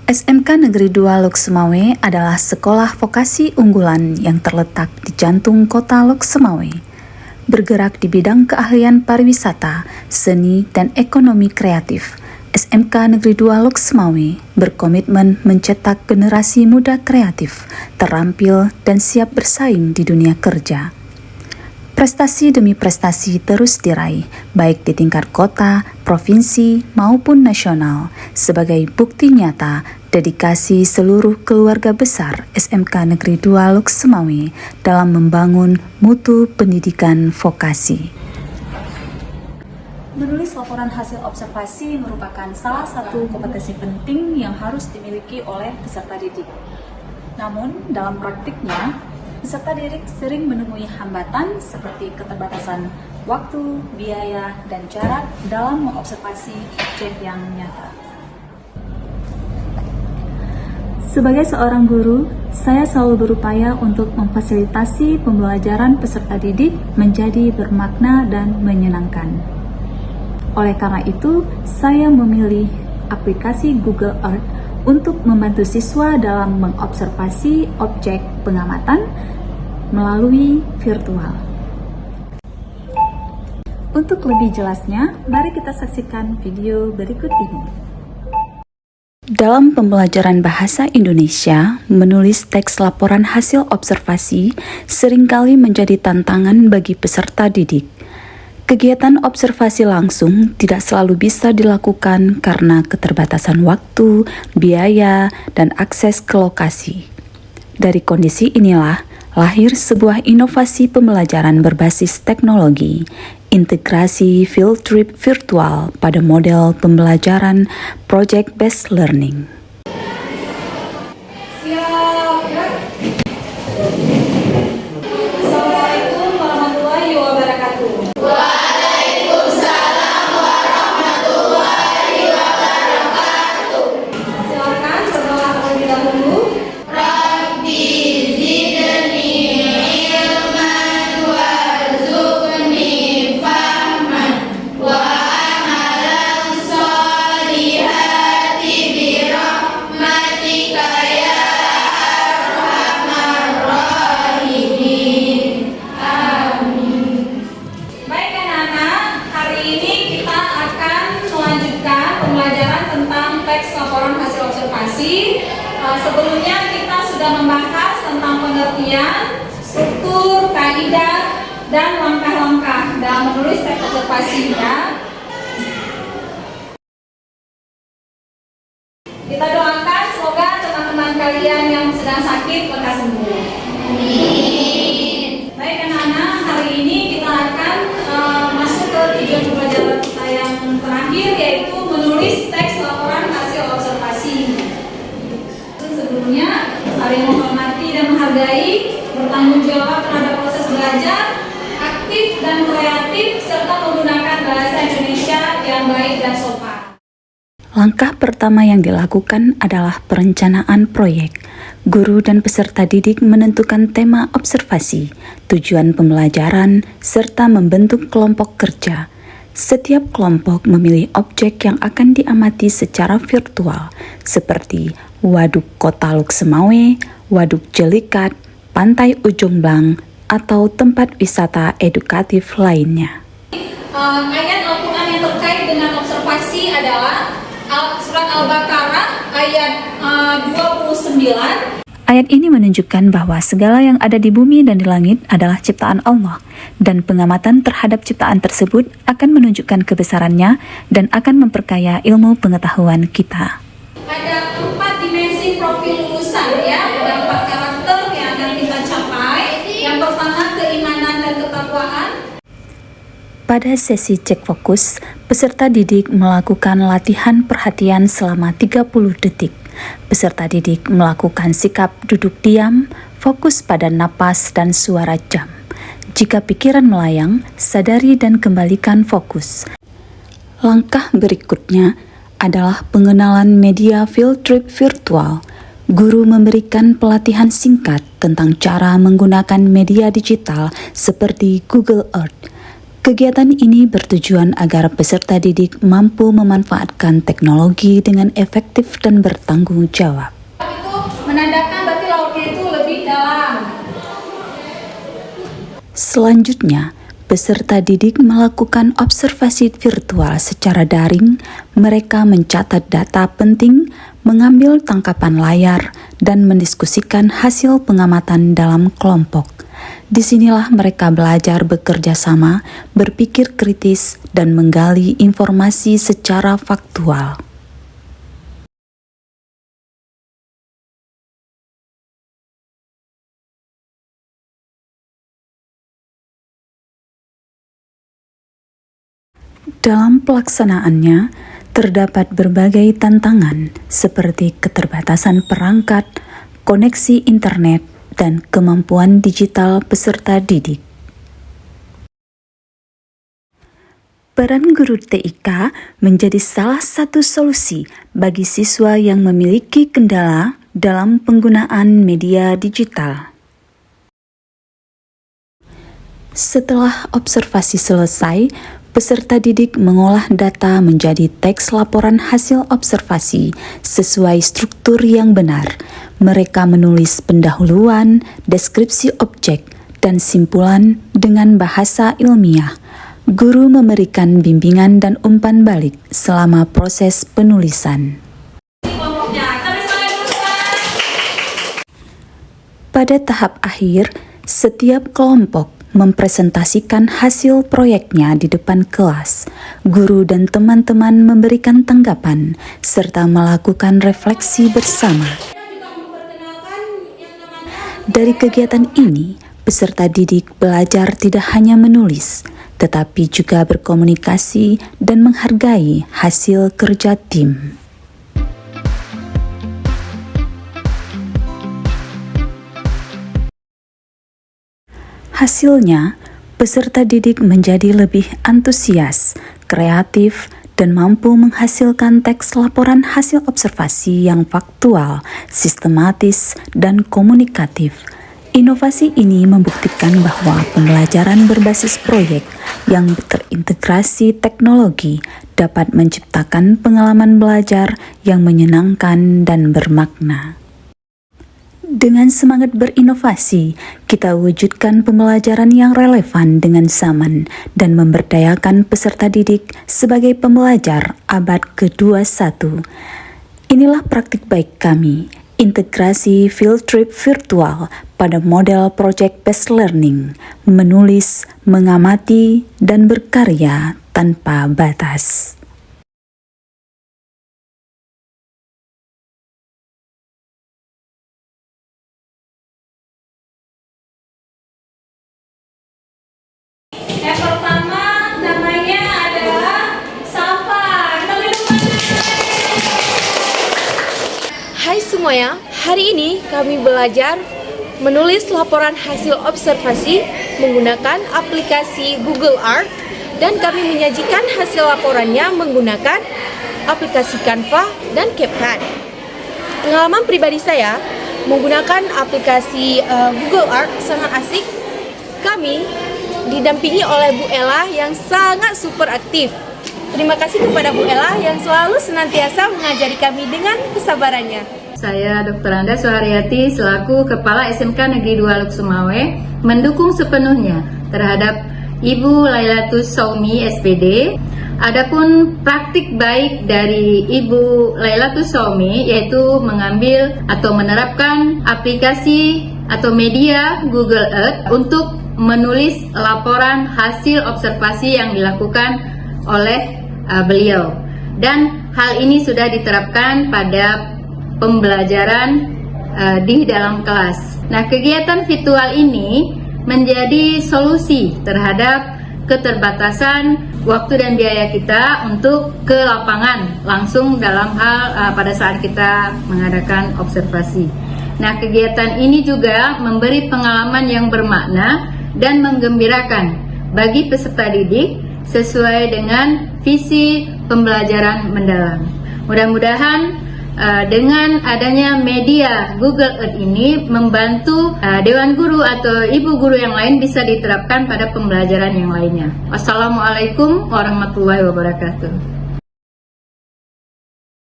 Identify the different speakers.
Speaker 1: SMK Negeri 2 Loksemawe adalah sekolah vokasi unggulan yang terletak di jantung kota Loksemawe. Bergerak di bidang keahlian pariwisata, seni, dan ekonomi kreatif, SMK Negeri 2 Loksemawe berkomitmen mencetak generasi muda kreatif, terampil, dan siap bersaing di dunia kerja. Prestasi demi prestasi terus diraih, baik di tingkat kota, provinsi, maupun nasional, sebagai bukti nyata dedikasi seluruh keluarga besar SMK Negeri 2 Loksemawe dalam membangun mutu pendidikan vokasi. Menulis laporan hasil observasi merupakan salah satu kompetensi penting yang harus dimiliki oleh peserta didik. Namun, dalam praktiknya, peserta didik sering menemui hambatan seperti keterbatasan waktu, biaya, dan jarak dalam mengobservasi objek yang nyata. Sebagai seorang guru, saya selalu berupaya untuk memfasilitasi pembelajaran peserta didik menjadi bermakna dan menyenangkan. Oleh karena itu, saya memilih aplikasi Google Earth untuk membantu siswa dalam mengobservasi objek pengamatan melalui virtual. Untuk lebih jelasnya, mari kita saksikan video berikut ini. Dalam pembelajaran bahasa Indonesia, menulis teks laporan hasil observasi seringkali menjadi tantangan bagi peserta didik. Kegiatan observasi langsung tidak selalu bisa dilakukan karena keterbatasan waktu, biaya, dan akses ke lokasi. Dari kondisi inilah lahir sebuah inovasi pembelajaran berbasis teknologi, integrasi field trip virtual pada model pembelajaran project-based learning.
Speaker 2: Assalamualaikum warahmatullahi wabarakatuh.
Speaker 3: Waalaikumsalam warahmatullahi wabarakatuh.
Speaker 2: Silakan berdoa terlebih dahulu.
Speaker 3: Rabbi zidni ilman warzuqni fahman wa amalan sholihati birahmatika ya arhamar rahimin. Amin.
Speaker 2: Baik anak-anak, hari ini kita akan melanjutkan pembelajaran tentang teks laporan hasil observasi. Sebelumnya kita sudah membahas tentang pengertian, struktur, kaidah, dan langkah-langkah dalam menulis teks observasi ya. Kita doakan semoga teman-teman kalian yang sedang sakit lekas sembuh.
Speaker 3: Amin.
Speaker 2: Baik anak-anak, hari ini kita akan masuk ke tujuan pembelajaran kita yang terakhir, yaitu menulis teks laporan hasil observasi. Sebelumnya, saling menghormati dan menghargai, bertanggung jawab terhadap proses belajar, aktif dan kreatif, serta menggunakan bahasa Indonesia yang baik dan sopan.
Speaker 1: Langkah pertama yang dilakukan adalah perencanaan proyek. Guru dan peserta didik menentukan tema observasi, tujuan pembelajaran, serta membentuk kelompok kerja. Setiap kelompok memilih objek yang akan diamati secara virtual, seperti Waduk Kota Loksemawe, Waduk Jelikat, Pantai Ujung Blang, atau tempat wisata edukatif lainnya.
Speaker 2: Ayat Al-Quran yang terkait dengan observasi adalah Surat Al-Baqarah ayat 29.
Speaker 1: Ayat ini menunjukkan bahwa segala yang ada di bumi dan di langit adalah ciptaan Allah, dan pengamatan terhadap ciptaan tersebut akan menunjukkan kebesarannya dan akan memperkaya ilmu pengetahuan kita.
Speaker 2: Ada 4 dimensi profil lulusan ya, ada 4 karakter yang akan kita capai. Yang pertama, keimanan dan ketakwaan.
Speaker 1: Pada sesi cek fokus, peserta didik melakukan latihan perhatian selama 30 detik. Peserta didik melakukan sikap duduk diam, fokus pada napas dan suara jam. Jika pikiran melayang, sadari dan kembalikan fokus. Langkah berikutnya adalah pengenalan media field trip virtual. Guru memberikan pelatihan singkat tentang cara menggunakan media digital seperti Google Earth. Kegiatan ini bertujuan agar peserta didik mampu memanfaatkan teknologi dengan efektif dan bertanggung jawab.
Speaker 2: Itu menandakan berarti lautnya itu lebih dalam.
Speaker 1: Selanjutnya, peserta didik melakukan observasi virtual secara daring. Mereka mencatat data penting, mengambil tangkapan layar, dan mendiskusikan hasil pengamatan dalam kelompok. Disinilah mereka belajar bekerja sama, berpikir kritis, dan menggali informasi secara faktual. Dalam pelaksanaannya, terdapat berbagai tantangan seperti keterbatasan perangkat, koneksi internet, dan kemampuan digital peserta didik. Peran guru TIK menjadi salah satu solusi bagi siswa yang memiliki kendala dalam penggunaan media digital. Setelah observasi selesai, peserta didik mengolah data menjadi teks laporan hasil observasi sesuai struktur yang benar. Mereka menulis pendahuluan, deskripsi objek, dan simpulan dengan bahasa ilmiah. Guru memberikan bimbingan dan umpan balik selama proses penulisan. Pada tahap akhir, setiap kelompok mempresentasikan hasil proyeknya di depan kelas. Guru dan teman-teman memberikan tanggapan serta melakukan refleksi bersama. Dari kegiatan ini, peserta didik belajar tidak hanya menulis, tetapi juga berkomunikasi dan menghargai hasil kerja tim. Hasilnya, peserta didik menjadi lebih antusias, kreatif, dan mampu menghasilkan teks laporan hasil observasi yang faktual, sistematis, dan komunikatif. Inovasi ini membuktikan bahwa pembelajaran berbasis proyek yang terintegrasi teknologi dapat menciptakan pengalaman belajar yang menyenangkan dan bermakna. Dengan semangat berinovasi, kita wujudkan pembelajaran yang relevan dengan zaman dan memberdayakan peserta didik sebagai pembelajar abad ke-21. Inilah praktik baik kami, integrasi field trip virtual pada model project-based learning, menulis, mengamati, dan berkarya tanpa batas.
Speaker 2: Yang pertama namanya adalah Safa. Kita minum
Speaker 3: Hai semuanya, hari ini kami belajar menulis laporan hasil observasi menggunakan aplikasi Google Art dan kami menyajikan hasil laporannya menggunakan aplikasi Canva dan CapCut. Pengalaman pribadi saya menggunakan aplikasi Google Art sangat asik. Kami didampingi oleh Bu Ella yang sangat super aktif. Terima kasih kepada Bu Ella yang selalu senantiasa mengajari kami dengan kesabarannya.
Speaker 4: Saya Dr. Anda Suharyati selaku Kepala SMK Negeri 2 Luksumawe mendukung sepenuhnya terhadap Ibu Lailatus Saumi SPD. Adapun praktik baik dari Ibu Lailatus Saumi yaitu mengambil atau menerapkan aplikasi atau media Google Earth untuk menulis laporan hasil observasi yang dilakukan oleh beliau. Dan hal ini sudah diterapkan pada pembelajaran di dalam kelas. Nah, kegiatan virtual ini menjadi solusi terhadap keterbatasan waktu dan biaya kita untuk ke lapangan langsung dalam hal pada saat kita mengadakan observasi. Nah, kegiatan ini juga memberi pengalaman yang bermakna dan menggembirakan bagi peserta didik sesuai dengan visi pembelajaran mendalam. Mudah-mudahan dengan adanya media Google Earth ini membantu Dewan Guru atau Ibu Guru yang lain bisa diterapkan pada pembelajaran yang lainnya. Wassalamualaikum warahmatullahi wabarakatuh.